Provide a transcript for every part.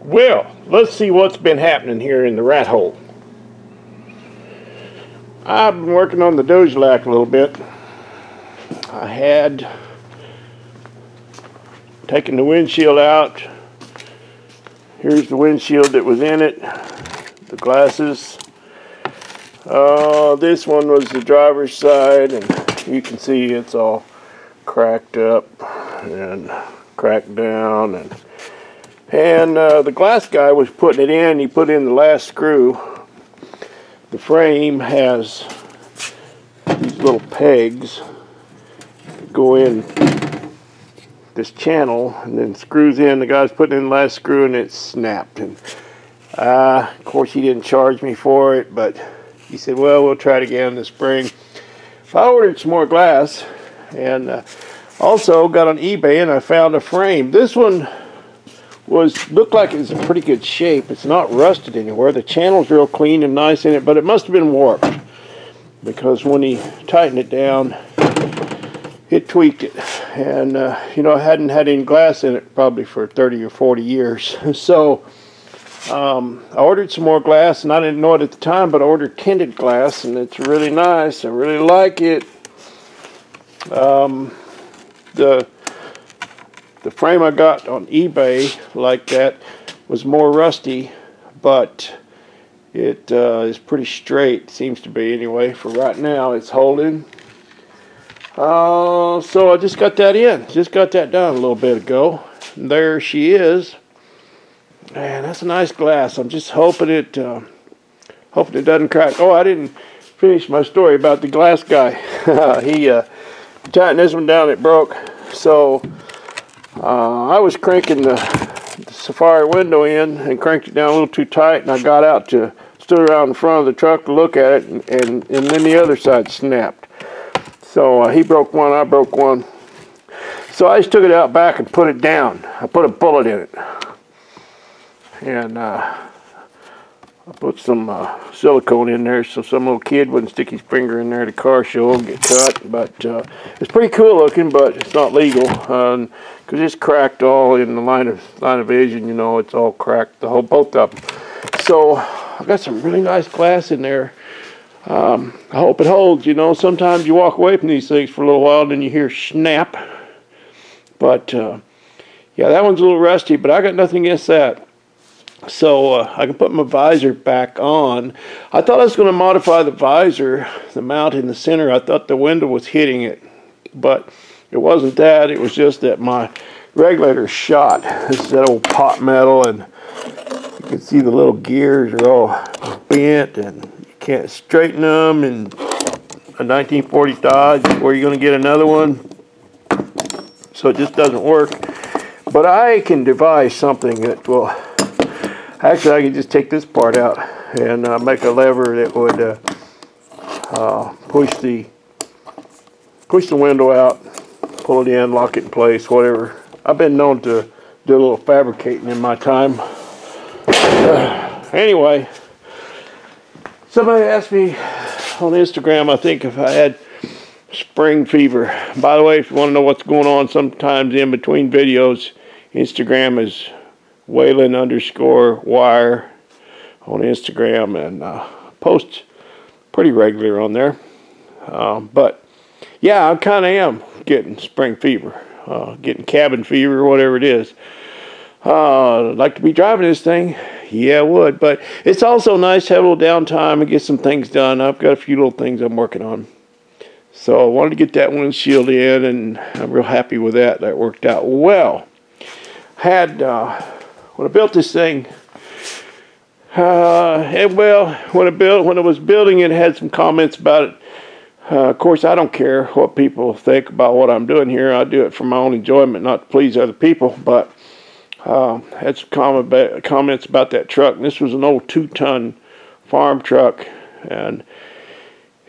Well, let's see what's been happening here in the rat hole. I've been working on the Dojelac a little bit. I had taken the windshield out. Here's the windshield that was in it, the glasses. This one was the driver's side, and you can see it's all cracked up and cracked down. And the glass guy was putting it in. He put in the last screw. The frame has these little pegs that go in this channel and then screws in. The guy's putting in the last screw and it snapped. And of course, he didn't charge me for it, but he said, well, we'll try it again this spring. I ordered some more glass, and also got on eBay and I found a frame. This one looked like it was in pretty good shape. It's not rusted anywhere. The channel's real clean and nice in it, but it must have been warped because when he tightened it down, it tweaked it. And you know, I hadn't had any glass in it probably for 30 or 40 years. So I ordered some more glass, and I didn't know it at the time, but I ordered tinted glass, and it's really nice. I really like it. The frame I got on eBay like that was more rusty, but it is pretty straight. Seems to be anyway. For right now, it's holding. So I just got that in. Just got that done a little bit ago. And there she is. Man, that's a nice glass. I'm just hoping it doesn't crack. Oh, I didn't finish my story about the glass guy. He tightened this one down. It broke. So I was cranking the Safari window in and cranked it down a little too tight, and I got out stood around in front of the truck to look at it, and then the other side snapped. So he broke one, I broke one. So I just took it out back and put it down. I put a bullet in it. And I put some silicone in there so some little kid wouldn't stick his finger in there at a car show and get cut. But it's pretty cool looking, but it's not legal because it's cracked all in the line of vision. You know, it's all cracked, both of them. So I got some really nice glass in there. I hope it holds. You know, sometimes you walk away from these things for a little while and then you hear snap. But yeah, that one's a little rusty, but I got nothing against that. So I can put my visor back on. I thought I was going to modify the visor, the mount in the center. I thought the window was hitting it, but it wasn't that. It was just that my regulator shot. This is that old pot metal, and you can see the little gears are all bent, and you can't straighten them. And a 1940 Dodge, where you're going to get another one, so it just doesn't work. But I can devise something that will. Actually, I could just take this part out and make a lever that would push the window out, pull it in, lock it in place, whatever. I've been known to do a little fabricating in my time. Anyway, somebody asked me on Instagram, I think, if I had spring fever. By the way, if you want to know what's going on, sometimes in between videos, Instagram is Waylon_wire on Instagram, and post pretty regular on there. But yeah, I kind of am getting spring fever, getting cabin fever, or whatever it is. I'd like to be driving this thing. Yeah, I would. But it's also nice to have a little downtime and get some things done. I've got a few little things I'm working on. So I wanted to get that windshield in, and I'm real happy with that. That worked out well. When I built this thing, when it was building, it had some comments about it. Of course, I don't care what people think about what I'm doing here. I do it for my own enjoyment, not to please other people. But had some comments about that truck. And this was an old 2-ton farm truck, and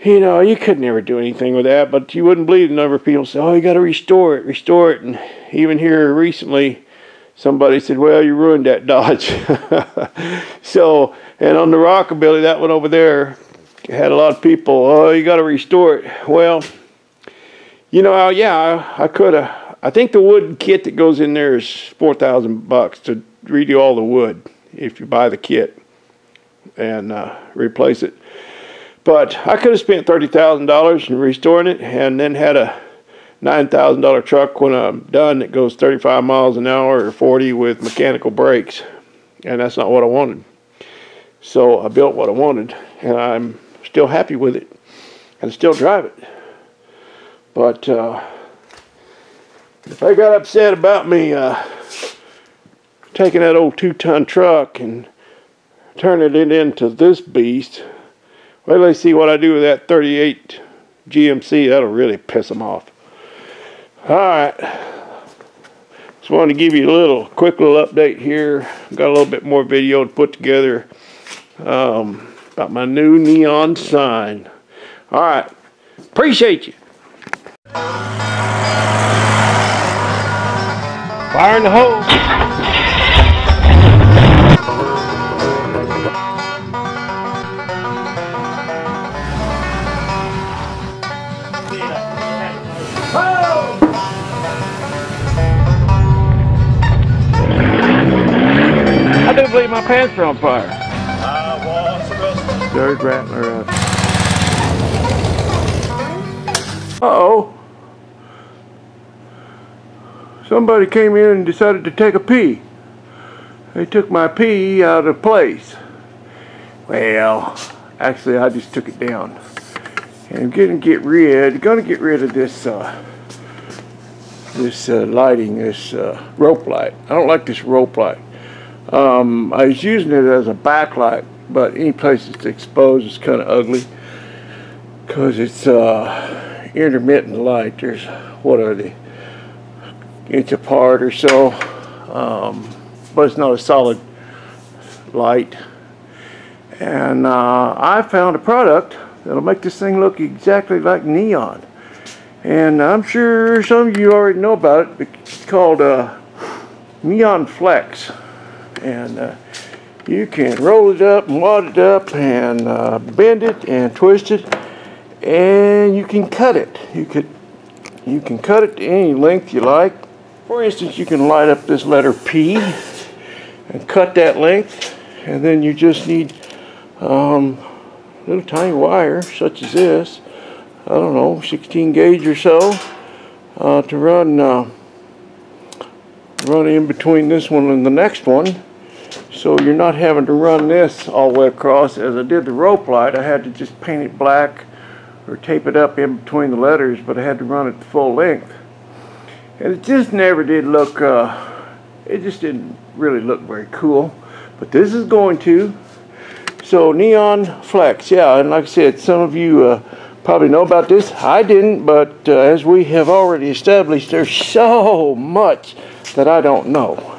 you know, you could never do anything with that. But you wouldn't believe the number of people say, "Oh, you got to restore it." And even here recently, somebody said, well, you ruined that Dodge. So, and on the Rockabilly, that one over there, had a lot of people, oh, you got to restore it. Well, you know, yeah, I could have. I think the wood kit that goes in there is $4,000 to redo all the wood if you buy the kit and replace it. But I could have spent $30,000 in restoring it and then had a $9,000 truck when I'm done that goes 35 miles an hour or 40 with mechanical brakes. And that's not what I wanted. So I built what I wanted, and I'm still happy with it, and I still drive it. But if they got upset about me taking that old 2-ton truck and turning it into this beast, well, let's see what I do with that 38 GMC. That'll really piss them off. Alright, just wanted to give you a quick little update here. Got a little bit more video to put together about my new neon sign. Alright, appreciate you. Fire in the hose. I do believe my pants are on fire. Dirt rattler up. Uh-oh. Somebody came in and decided to take a pee. They took my pee out of place. Well, actually I just took it down. And I'm gonna get rid of this lighting, this rope light. I don't like this rope light. I was using it as a backlight, but any place it's exposed is kind of ugly because it's intermittent light. There's, what are they, inch apart or so, but it's not a solid light. And I found a product that'll make this thing look exactly like neon. And I'm sure some of you already know about it. It's called Neon Flex. And you can roll it up and wad it up and bend it and twist it, and you can cut it. You can cut it to any length you like. For instance, you can light up this letter P and cut that length, and then you just need little tiny wire such as this. I don't know, 16 gauge or so to run in between this one and the next one. So you're not having to run this all the way across. As I did the rope light, I had to just paint it black or tape it up in between the letters, but I had to run it the full length. And it just never did look, it just didn't really look very cool. But this is going to. So Neon Flex, yeah, and like I said, some of you probably know about this. I didn't, but as we have already established, there's so much that I don't know.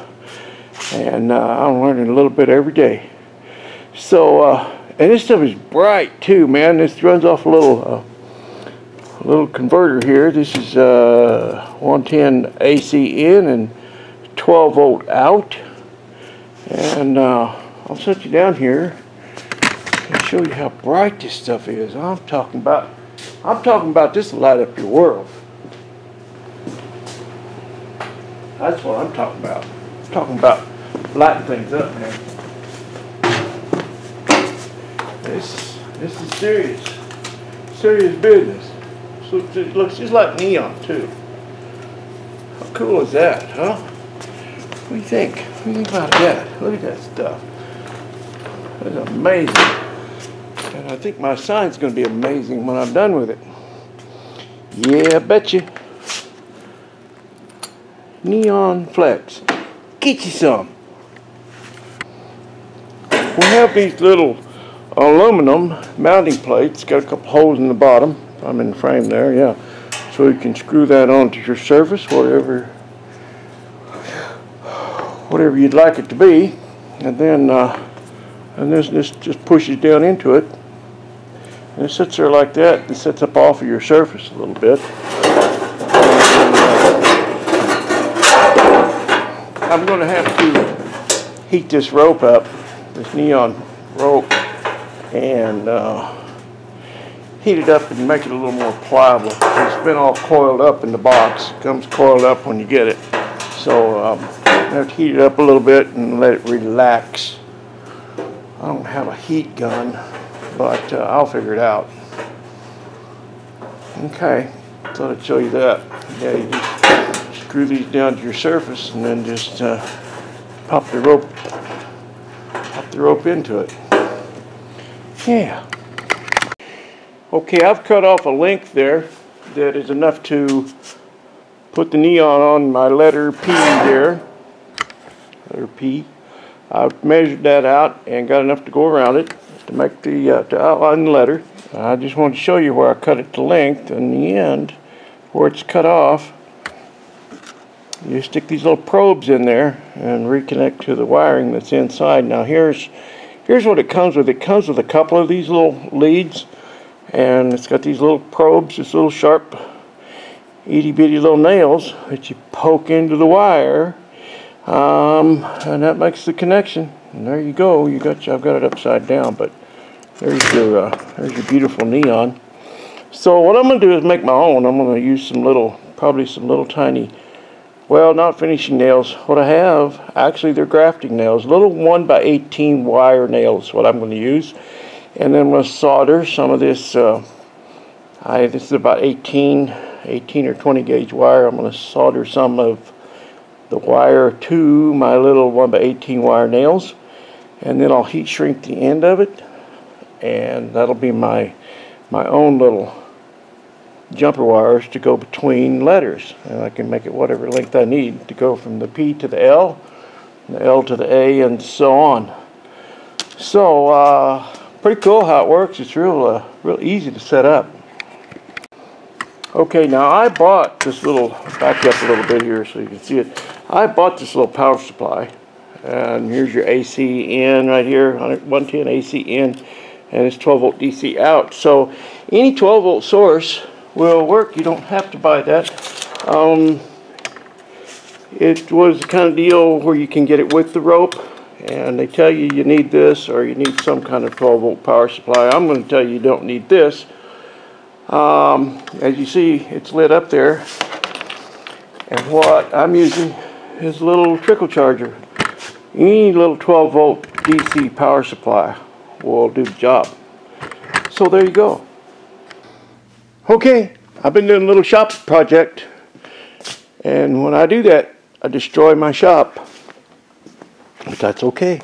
And I'm learning a little bit every day. So, and this stuff is bright too, man. This runs off a little converter here. This is 110 AC in and 12 volt out. And I'll set you down here and show you how bright this stuff is. I'm talking about this will light up your world. That's what I'm talking about. I'm talking about lighting things up, man. This is serious business. So it looks just like neon too. How cool is that, huh? What do you think? What do you think about that? Look at that stuff. That's amazing. And I think my sign's going to be amazing when I'm done with it. Yeah, I bet you. Neon Flex. Get you some. We have these little aluminum mounting plates. Got a couple holes in the bottom. I'm in the frame there, yeah. So you can screw that onto your surface, whatever you'd like it to be. And then this just pushes down into it. And it sits there like that. It sits up off of your surface a little bit. I'm going to have to heat this rope up, this neon rope, and heat it up and make it a little more pliable. It's been all coiled up in the box. It comes coiled up when you get it. So I have to heat it up a little bit and let it relax. I don't have a heat gun, but I'll figure it out. Okay, thought I'd show you that. Yeah, you just screw these down to your surface and then just pop the rope into it. Yeah. Okay, I've cut off a length there that is enough to put the neon on my letter P there. Letter P. I've measured that out and got enough to go around it to make the to outline the letter. I just want to show you where I cut it to length. In the end, where it's cut off, you stick these little probes in there and reconnect to the wiring that's inside. Now here's what it comes with. It comes with a couple of these little leads, and it's got these little probes, this little sharp, itty bitty little nails that you poke into the wire, and that makes the connection. And there you go. I've got it upside down, but there's your beautiful neon. So what I'm going to do is make my own. I'm going to use probably some little tiny, well, not finishing nails. What I have, actually they're grafting nails, little 1x18 wire nails, what I'm going to use. And then I'm going to solder some of this, this is about 18 or 20 gauge wire. I'm going to solder some of the wire to my little 1x18 wire nails. And then I'll heat shrink the end of it. And that'll be my own little jumper wires to go between letters, and I can make it whatever length I need to go from the P to the L, the L to the A, and so on. So pretty cool how it works. It's real easy to set up. Okay, now I bought this little, back up a little bit here so you can see it. I bought this little power supply, and here's your AC in right here, 110 AC in, and it's 12 volt DC out. So any 12 volt source will work. You don't have to buy that. It was the kind of deal where you can get it with the rope, and they tell you you need this or you need some kind of 12 volt power supply. I'm going to tell you don't need this. As you see, it's lit up there, and what I'm using is a little trickle charger. Any little 12 volt DC power supply will do the job. So there you go. Okay, I've been doing a little shop project, and when I do that, I destroy my shop, but that's okay.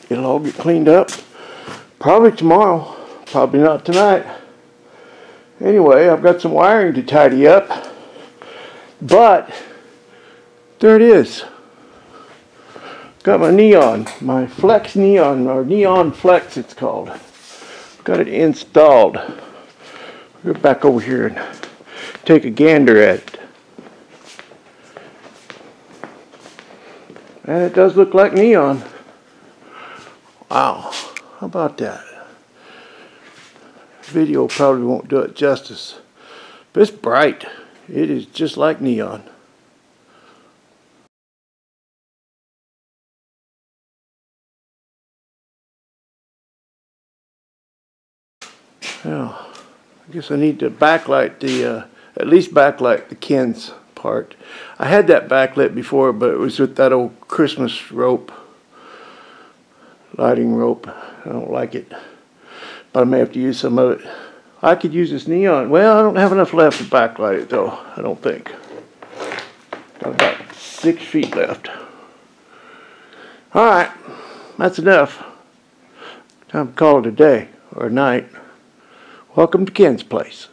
It'll all get cleaned up, probably tomorrow, probably not tonight. Anyway, I've got some wiring to tidy up, but there it is. Got my neon, my flex neon, or neon flex it's called. Got it installed. Go back over here and take a gander at it. And it does look like neon. Wow, how about that? Video probably won't do it justice, but it's bright. It is just like neon. Now, I guess I need to backlight the, at least backlight the Ken's part. I had that backlit before, but it was with that old Christmas rope, lighting rope. I don't like it, but I may have to use some of it. I could use this neon. Well, I don't have enough left to backlight it though, I don't think. Got about 6 feet left. Alright, that's enough. Time to call it a day, or a night. Welcome to Ken's place.